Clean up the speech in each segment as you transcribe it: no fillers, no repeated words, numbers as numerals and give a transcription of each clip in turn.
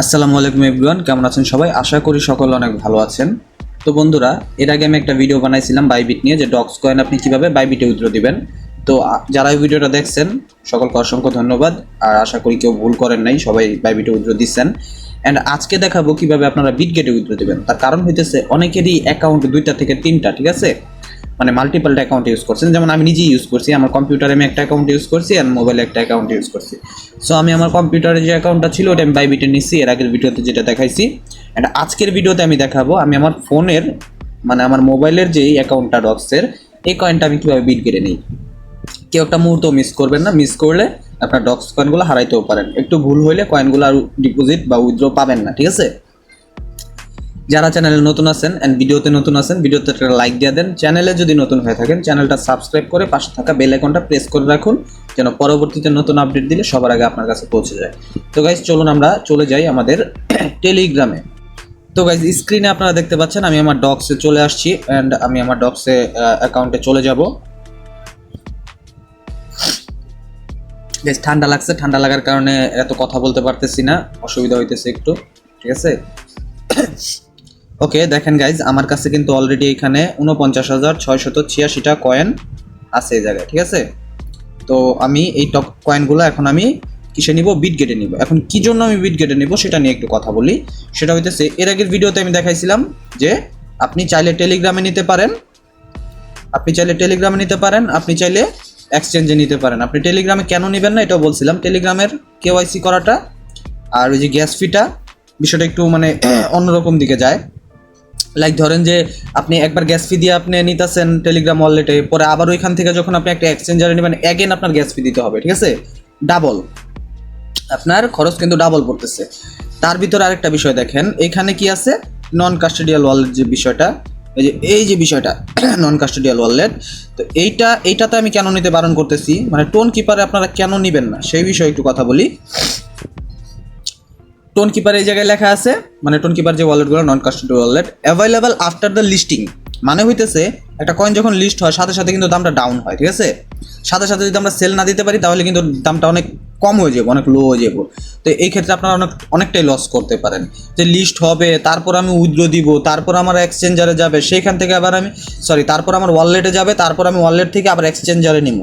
আসসালামু আলাইকুম এভরিওয়ান, কেমন আছেন সবাই? আশা করি সকলে অনেক ভালো আছেন। তো বন্ধুরা, এর আগে আমি একটা ভিডিও বানাইছিলাম বাইবিট নিয়ে, যে ডক্স কয়েন আপনি কিভাবে বাইবিটে উইথড্র দিবেন। তো যারা এই ভিডিওটা দেখছেন সকলকে অসংখ্য ধন্যবাদ। আর আশা করি কেউ ভুল করেন নাই, সবাই বাইবিটে উইথড্র দিচ্ছেন। অ্যান্ড আজকে দেখাবো কিভাবে আপনারা বিটগেটে উইথড্র দিবেন। তার কারণ হইতেছে অনেকেরই অ্যাকাউন্ট 2টা থেকে 3টা, ঠিক আছে, মানে মাল্টিপল অ্যাকাউন্ট ইউজ করছেন। যেমন আমি নিজেই ইউজ করছি, আমার কম্পিউটারে আমি একটা অ্যাকাউন্ট ইউজ করছি আর মোবাইলে একটা অ্যাকাউন্ট ইউজ করছি। সো আমি আমার কম্পিউটারে যে অ্যাকাউন্টটা ছিল ওটা আমি বাইবিটে নিচ্ছি, এর আগের ভিডিওতে যেটা দেখাইছি। অ্যান্ড আজকের ভিডিওতে আমি দেখাবো আমি আমার ফোনের, মানে আমার মোবাইলের যেই অ্যাকাউন্টটা ডক্সের, এই কয়েনটা আমি কীভাবে বিটগেটে নিই। কেউ একটা মুহূর্ত মিস করবেন না, মিস করলে আপনার ডক্স কয়েনগুলো হারাইতেও পারেন। একটু ভুল হইলে কয়েনগুলো আর ডিপোজিট বা উইথড্র পাবেন না, ঠিক আছে। যারা চ্যানেলে নতুন আছেন এন্ড ভিডিওতে নতুন আছেন, ভিডিওতে একটা লাইক দিয়ে দেন। চ্যানেলে যদি নতুন হয়ে থাকেন চ্যানেলটা সাবস্ক্রাইব করে পাশে থাকা বেল আইকনটা প্রেস করে রাখুন, যেন পরবর্তীতে নতুন আপডেট দিলে সবার আগে আপনার কাছে পৌঁছে যায়। তো গাইজ চলুন আমরা চলে যাই আমাদের টেলিগ্রামে। তো গাইজ স্ক্রিনে আপনারা দেখতে পাচ্ছেন আমি আমার ডক্সে চলে আসছি এন্ড আমি আমার ডক্সে অ্যাকাউন্টে চলে যাব। গাইজ ঠান্ডা লাগছে, ঠান্ডা লাগার কারণে এত কথা বলতে পারতেছি না, অসুবিধা হইতেছে একটু, ঠিক আছে। ওকে, দেখেন গাইজ আমার কাছে কিন্তু অলরেডি এখানে 49,686টা কয়েন আছে এই জায়গায়, ঠিক আছে। তো আমি এই টপ কয়েনগুলো এখন আমি কিসে নিব? বিটগেটে নিব। এখন কি জন্য আমি বিটগেটে নিব সেটা নিয়ে একটু কথা বলি। সেটা হইতেছে, এর আগের ভিডিওতে আমি দেখাইছিলাম যে আপনি চাইলে টেলিগ্রামে নিতে পারেন, আপনি চাইলে এক্সচেঞ্জে নিতে পারেন। আপনি টেলিগ্রামে কেন নেবেন না এটাও বলছিলাম, টেলিগ্রামের কেওয়াইসি করাটা আর ওই যে গ্যাস ফিটা, বিষয়টা একটু মানে অন্যরকম দিকে যায়। লাইক ধরেন যে আপনি একবার গ্যাস ফি দিয়ে আপনি নিতেছেন টেলিগ্রাম ওয়ালেটে, পরে আবার ওইখান থেকে যখন আপনি একটা এক্সচেঞ্জারে নেবেন অ্যাগেন আপনার গ্যাস ফি দিতে হবে, ঠিক আছে। ডাবল আপনার খরচ কিন্তু ডাবল পড়তেছে। তার ভিতরে আরেকটা বিষয় দেখেন, এখানে কি আছে, নন কাস্টোডিয়াল ওয়ালেট যে বিষয়টা, এই যে বিষয়টা নন কাস্টোডিয়াল ওয়ালেট। তো এইটাতে আমি কেন নিতে বারণ করতেছি, মানে টোন কিপারে আপনারা কেন নেবেন না সেই বিষয়ে একটু কথা বলি। টোন কিপার এই জায়গায় লেখা আছে, মানে টোন কিপার যে ওয়ালেটগুলো non custodial wallet, available after the listing, মানে হইতেছে একটা কয়েন যখন লিস্ট হয় সাথে সাথে কিন্তু দামটা ডাউন হয়, ঠিক আছে। সাথে সাথে যদি আমরা সেল না দিতে পারি তাহলে কিন্তু দামটা অনেক কম হয়ে যাবে, অনেক লো হয়ে যাবে। তো এই ক্ষেত্রে আপনারা অনেকটাই লস করতে পারেন। যে লিস্ট হবে, তারপর আমি উইথড্র দিব, তারপর আমার এক্সচেঞ্জারে যাবে, সেইখান থেকে আবার আমি তারপর আমার ওয়ালেটে যাবে, তারপর আমি ওয়ালেট থেকে আবার এক্সচেঞ্জারে নিব।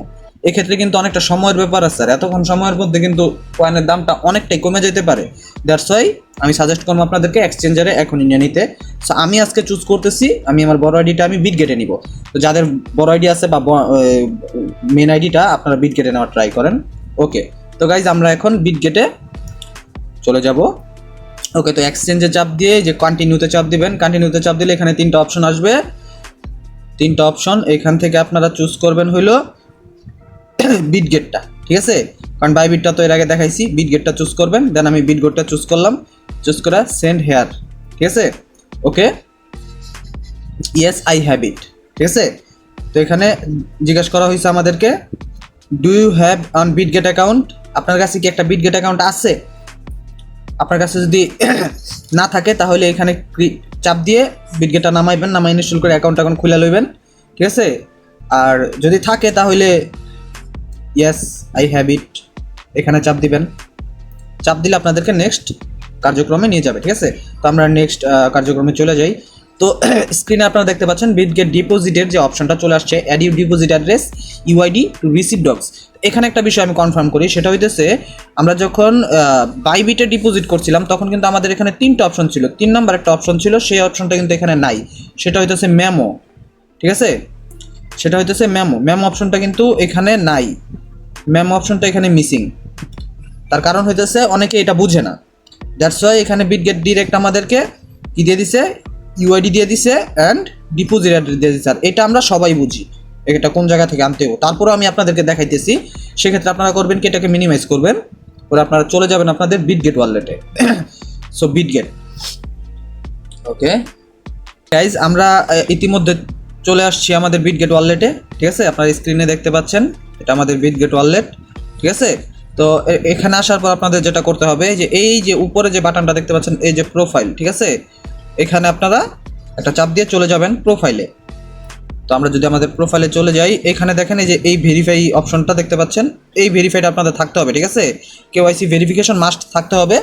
এক্ষেত্রে কিন্তু অনেকটা সময়ের ব্যাপার আছে, আর এতক্ষণ সময়ের মধ্যে কিন্তু কয়েনের দামটা অনেকটাই কমে যেতে পারে। দ্যাটস ওয়াই আমি সাজেস্ট করবো আপনাদেরকে এক্সচেঞ্জারে এখনই নিয়ে নিতে। সো আমি আজকে চুজ করতেছি আমি আমার বড় আইডিটা আমি বিটগেটে নিব। তো যাদের বড় আইডি আছে বা মেন আইডিটা আপনারা বিটগেটে নেওয়ার ট্রাই করেন। ওকে, তো গাইজ আমরা এখন বিটগেটে চলে যাব। ওকে, তো এক্সচেঞ্জে চাপ দিয়ে যে কন্টিনিউতে চাপ দিবেন, কন্টিনিউতে চাপ দিলে এখানে 3টা অপশন আসবে। 3টা অপশন এখান থেকে আপনারা চুজ করবেন হইলো বিটগেটটা, ঠিক আছে। কারণ বাইবিটটা তো এর আগে দেখাইছি, বিটগেটটা চুজ করবেন। দেন আমি বিটগেটটা চুজ করলাম, চুজ করে সেন্ড হেয়ার, ঠিক আছে। Okay, yes I have it, ঠিক আছে। তো এখানে জিজ্ঞাসা করা হয়েছে আমাদেরকে, do you have an Bitget account, আপনার কাছে কি একটা বিটগেট অ্যাকাউন্ট আছে? আপনার কাছে যদি না থাকে তাহলে এখানে চাপ দিয়ে বিটগেটটা নামাইবেন, নামাই ইনস্টল করে অ্যাকাউন্ট খুলে লইবেন, ঠিক আছে। আর যদি থাকে তাহলে ইয়েস আই হ্যাভ ইট এখানে চাপ দিবেন। চাপ দিলে আপনাদেরকে নেক্সট কার্যক্রমে নিয়ে যাবে, ঠিক আছে। তো আমরা নেক্সট কার্যক্রমে চলে যাই। তো স্ক্রিনে আপনারা দেখতে পাচ্ছেন বিটগেট ডিপোজিটের যে অপশনটা চলে আসছে, add you deposit address UID to receive docs. এখানে একটা বিষয় আমি কনফার্ম করি, সেটা হইতেছে আমরা যখন বাইবিটে ডিপোজিট করছিলাম তখন কিন্তু আমাদের এখানে 3টা অপশন ছিল, 3 নাম্বার একটা অপশন ছিল, সেই অপশনটা কিন্তু এখানে নাই। সেটা হইতেছে মেমো, ঠিক আছে। সেটা হইতেছে মেমো অপশনটা কিন্তু এখানে নাই, মেমো অপশনটা এখানে মিসিং। তার কারণ হইতেছে অনেকে এটা বুঝে না। দ্যাটস ওয়াই এখানে বিটগেট ডিরেক্ট আমাদেরকে কি দিয়ে দিছে, ইউআইডি দিয়ে দিছে অ্যান্ড ডিপোজিট অ্যাড্রেস দিয়ে দিছে। আর এটা আমরা সবাই বুঝি, এটা কোন জায়গা থেকে আনতে হবে। তারপরেও আমি আপনাদেরকে দেখাইতেছি। সেক্ষেত্রে আপনারা করবেন কি, এটাকে মিনিমাইজ করবেন, পরে আপনারা চলে যাবেন আপনাদের বিটগেট ওয়ালেটে। সো বিটগেট, ওকে গাইজ আমরা ইতিমধ্যে চলে আসছি আমাদের বিটগেট ওয়ালেটে, ঠিক আছে। আপনারা স্ক্রিনে দেখতে পাচ্ছেন এটা আমাদের বিটগেট ওয়ালেট, ঠিক আছে। তো এখানে আসার পর আপনাদের যেটা করতে হবে, যে এই যে উপরে যে বাটনটা দেখতে পাচ্ছেন, এই যে প্রোফাইল, ঠিক আছে, এখানে আপনারা একটা চাপ দিয়ে চলে যাবেন প্রোফাইলে। তো আমরা যদি আমাদের প্রোফাইলে চলে যাই, এখানে দেখেন এই যে এই ভেরিফাই অপশনটা দেখতে পাচ্ছেন, এই ভেরিফাইটা আপনাদের থাকতে হবে, ঠিক আছে। কেওয়াইসি ভেরিফিকেশন মাস্ট থাকতে হবে।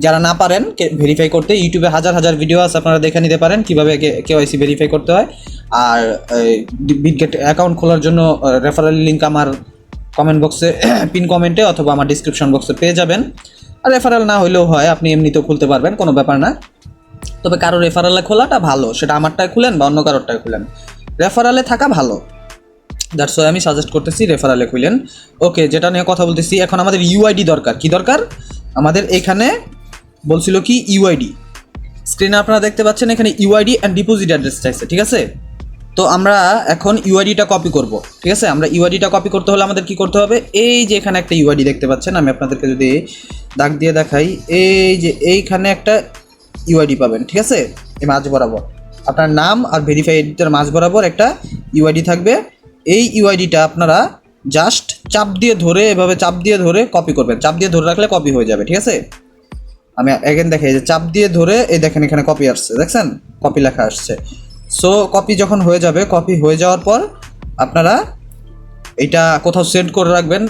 যারা না পারেন ভেরিফাই করতে, ইউটিউবে হাজার হাজার ভিডিও আছে, আপনারা দেখে নিতে পারেন কীভাবে কেওয়াইসি ভেরিফাই করতে হয়। আর বিটগেট অ্যাকাউন্ট খোলার জন্য রেফারেল লিঙ্ক আমার কমেন্ট বক্সে পিন কমেন্টে অথবা আমার ডিসক্রিপশন বক্সে পেয়ে যাবেন। আর রেফারেল না হলেও হয়, আপনি এমনিতেও খুলতে পারবেন, কোনো ব্যাপার না। তবে কারো রেফারেলে খোলাটা ভালো, সেটা আমারটায় খুলেন বা অন্য কারোরটায় খুলেন, রেফারেলে থাকা ভালো। দ্যাটস ওয়াই আমি সাজেস্ট করতেছি রেফারেলে খুলেন। ওকে, যেটা নিয়ে কথা বলতেছি, এখন আমাদের ইউআইডি দরকার। কি দরকার আমাদের? এখানে বলছিল কি ইউআইডি, স্ক্রিনে আপনারা দেখতে পাচ্ছেন এখানে ইউআইডি অ্যান্ড ডিপোজিট অ্যাড্রেস চাইছে, ঠিক আছে? তো আমরা এখন ইউআইডিটা কপি করব, ঠিক আছে? আমরা ইউআইডিটা কপি করতে হলে আমাদের কি করতে হবে? এই যে এখানে একটা ইউআইডি দেখতে পাচ্ছেন, আমি আপনাদেরকে যদি দাগ দিয়ে দেখাই, এই যে এইখানে একটা ইউআইডি পাবেন, ঠিক আছে? এই মাঝ বরাবর আপনার নাম আর ভেরিফাই এডিটার মাঝ বরাবর একটা ইউআইডি থাকবে। এই ইউআইডিটা আপনারা জাস্ট চাপ দিয়ে ধরে, এভাবে চাপ দিয়ে ধরে কপি করবেন। চাপ দিয়ে ধরে রাখলে কপি হয়ে যাবে, ঠিক আছে? আমি এগেন দেখাই, যে চাপ দিয়ে ধরে এই দেখেন এখানে কপি আসছে, দেখছেন কপি লেখা আসছে। সো কপি যখন হয়ে যাবে, কপি হয়ে যাওয়ার পর আপনারা এটা কোথাও সেন্ড করে রাখবেন।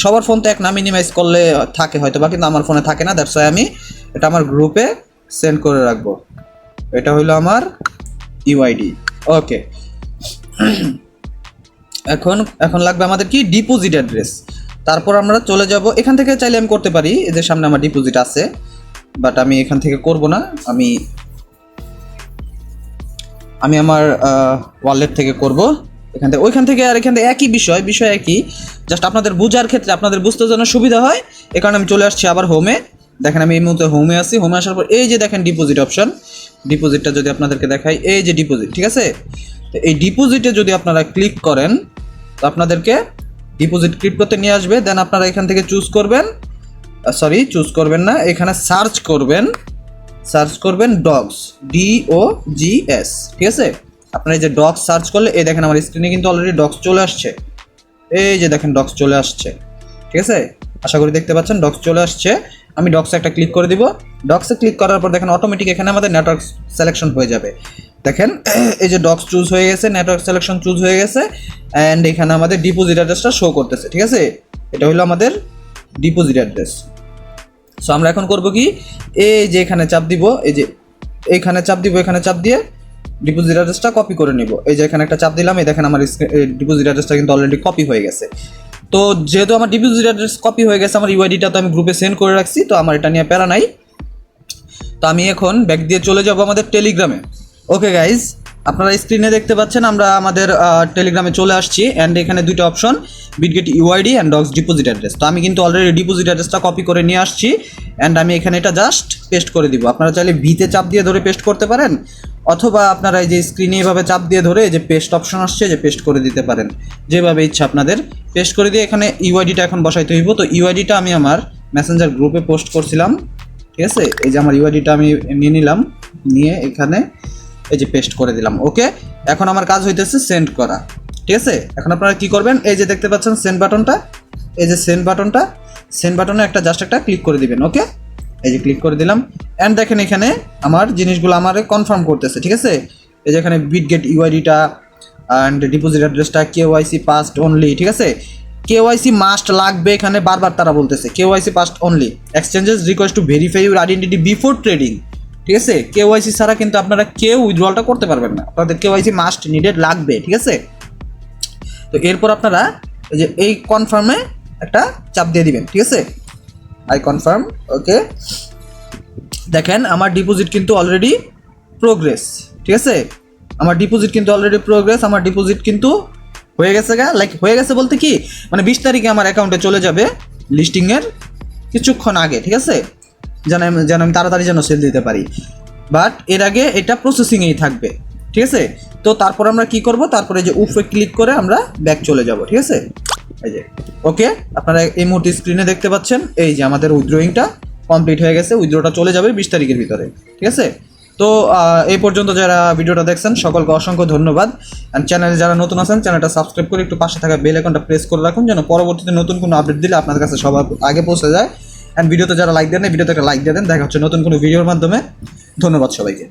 সবার ফোন তো এক না, মিনিমাইজ করলে থাকে হয়তো বা, কিন্তু আমার ফোনে থাকে না। দ্যাটস ওয়াই আমি এটা আমার গ্রুপে সেন্ড করে রাখবো। এটা হলো আমার ইউআইডি। ওকে, এখন লাগবে আমাদের কি? Deposit address. তারপর আমরা চলে যাব, এখান থেকে চাইলে আমি করতে পারি, এই যে সামনে আমার ডিপোজিট আছে, বাট আমি এখান থেকে করব না, আমি আমার ওয়ালেট থেকে করব। এখান থেকে ওইখান থেকে আর এখান থেকে একই বিষয় একই, জাস্ট আপনাদের বোঝার ক্ষেত্রে, আপনাদের বুঝতে যেন সুবিধা হয়, এ কারণে আমি চলে আসছি আবার হোমে। দেখেন আমি এই মুহূর্তে হোমে আছি। হোমে আসার পর এই যে দেখেন ডিপোজিট অপশন, ডিপোজিটটা যদি আপনাদেরকে দেখাই, এই যে ডিপোজিট, ঠিক আছে? এই ডিপোজিটে যদি আপনারা ক্লিক করেন তো আপনাদেরকে ডিপোজিট ক্লিক করতে নিয়ে আসবে। দেন আপনারা এখান থেকে চুজ করবেন, চুজ করবেন না, এখানে সার্চ করবেন ডগস, DOGS, ঠিক আছে? আপনারা এই যে ডগস সার্চ করলে এই দেখেন আমার স্ক্রিনে কিন্তু অলরেডি ডগস চলে আসছে। এই যে দেখেন ডগস চলে আসছে, ঠিক আছে? আশা করি দেখতে পাচ্ছেন ডগস চলে আসছে। আমি ডগসে একটা ক্লিক করে দিব। ডগসে ক্লিক করার পর দেখেন অটোমেটিক এখানে আমাদের নেটওয়ার্ক সিলেকশন হয়ে যাবে। দেখেন এই যে ডগস চুজ হয়ে গেছে, নেটওয়ার্ক সিলেকশন চুজ হয়ে গেছে, অ্যান্ড এখানে আমাদের ডিপোজিট অ্যাড্রেসটা শো করতেছে, ঠিক আছে? এটা হলো আমাদের ডিপোজিট অ্যাড্রেস। সো আমরা এখন করব কি? এই যে এখানে চাপ দিব, এই যে এইখানে চাপ দিব, এখানে চাপ দিয়ে ডিপোজিট অ্যাড্রেসটা কপি করে নিব। এই যে এখানে একটা চাপ দিলাম, এই দেখেন আমার ডিপোজিট অ্যাড্রেসটা কিন্তু অলরেডি কপি হয়ে গেছে। তো যেহেতু আমার ডিপোজিট অ্যাড্রেস কপি হয়ে গেছে, আমার ইউআইডিটা তো আমি গ্রুপে সেন্ড করে রাখছি, তো আমার এটা নিয়ে প্যারা নাই। তো আমি এখন ব্যাক দিয়ে চলে যাব আমাদের টেলিগ্রামে। ওকে গাইজ, আপনারা স্ক্রিনে দেখতে পাচ্ছেন আমরা আমাদের টেলিগ্রামে চলে আসছি, অ্যান্ড এখানে দুটো option, Bitget UID and dogs deposit address. তো আমি কিন্তু অলরেডি ডিপোজিট অ্যাড্রেসটা কপি করে নিয়ে আসছি, অ্যান্ড আমি এখানে এটা জাস্ট পেস্ট করে দিব। আপনারা চাইলে ভিতে চাপ দিয়ে ধরে পেস্ট করতে পারেন, অথবা আপনারা এই যে স্ক্রিনে এভাবে চাপ দিয়ে ধরে যে পেস্ট অপশন আসছে, যে পেস্ট করে দিতে পারেন, যেভাবে ইচ্ছা আপনাদের পেস্ট করে দিয়ে এখানে ইউআইডিটা এখন বসাইতে হইব। তো ইউআইডিটা আমি আমার মেসেঞ্জার গ্রুপে পোস্ট করছিলাম, ঠিক আছে? এই যে আমার ইউআইডিটা আমি নিয়ে নিলাম, নিয়ে এখানে এই যে পেস্ট করে দিলাম। ওকে, এখন আমার কাজ হইতেছে সেন্ড করা, ঠিক আছে? এখন আপনারা কি করবেন? এই যে দেখতে পাচ্ছেন সেন্ড বাটনটা, এই যে সেন্ড বাটনে একটা জাস্ট একটা ক্লিক করে দিবেন। ওকে, এই যে ক্লিক করে দিলাম, অ্যান্ড দেখেন এখানে আমার জিনিসগুলো আমারে কনফার্ম করতেছে, ঠিক আছে? এই যে এখানে বিটগেট ইউআইডিটা অ্যান্ড ডিপোজিট অ্যাড্রেসটা কেওয়াইসি পাসড অনলি, ঠিক আছে? কেওয়াইসি মাস্ট লাগবে এখানে, বারবার তারা বলতেছে KYC passed only, exchanges request to verify your identity before trading, ঠিক আছে? কেওয়াইসি ছাড়া কিন্তু আপনারা কেউ উইথড্রলটা করতে পারবেন না, আপনাদের কেওয়াইসি মাস্ট নিডেড লাগবে, ঠিক আছে? তো এরপর আপনারা এই যে এই কনফার্মে একটা চাপ দিয়ে দিবেন, ঠিক আছে? I confirm. ওকে, দেখেন আমার ডিপোজিট কিন্তু অলরেডি প্রোগ্রেস, ঠিক আছে? আমার ডিপোজিট কিন্তু অলরেডি প্রোগ্রেস, আমার ডিপোজিট কিন্তু হয়ে গেছে লাইক হয়ে গেছে বলতে কি, মানে 20 তারিখে আমার অ্যাকাউন্টে চলে যাবে লিস্টিংয়ের কিছুক্ষণ আগে, ঠিক আছে? যেন আমি তাড়াতাড়ি যেন সেল দিতে পারি, বাট এর আগে এটা প্রসেসিংয়েই থাকবে, ঠিক আছে? তো তারপর আমরা কি করব? তারপরে যে উফে ক্লিক করে আমরা ব্যাক চলে যাব, ঠিক আছে? এই যে ওকে, আপনারা এই মুহূর্তে স্ক্রিনে দেখতে পাচ্ছেন এই যে আমাদের উইথড্রয়িংটা কমপ্লিট হয়ে গেছে, উইথড্রটা চলে যাবে 20 তারিখের ভিতরে, ঠিক আছে? তো এই পর্যন্ত যারা ভিডিওটা দেখছেন সকলকে অসংখ্য ধন্যবাদ, অ্যান্ড চ্যানেলে যারা নতুন আছেন চ্যানেলটা সাবস্ক্রাইব করে একটু পাশে থাকা বেল আইকনটা প্রেস করে রাখুন, যেন পরবর্তীতে নতুন কোনো আপডেট দিলে আপনাদের কাছে সবার আগে পৌঁছে যায়। অ্যান্ড ভিডিওতে যারা লাইক দেন, ভিডিওতে একটা লাইক দিয়ে দেন। দেখা হচ্ছে নতুন কোনো ভিডিওর মাধ্যমে। ধন্যবাদ সবাইকে।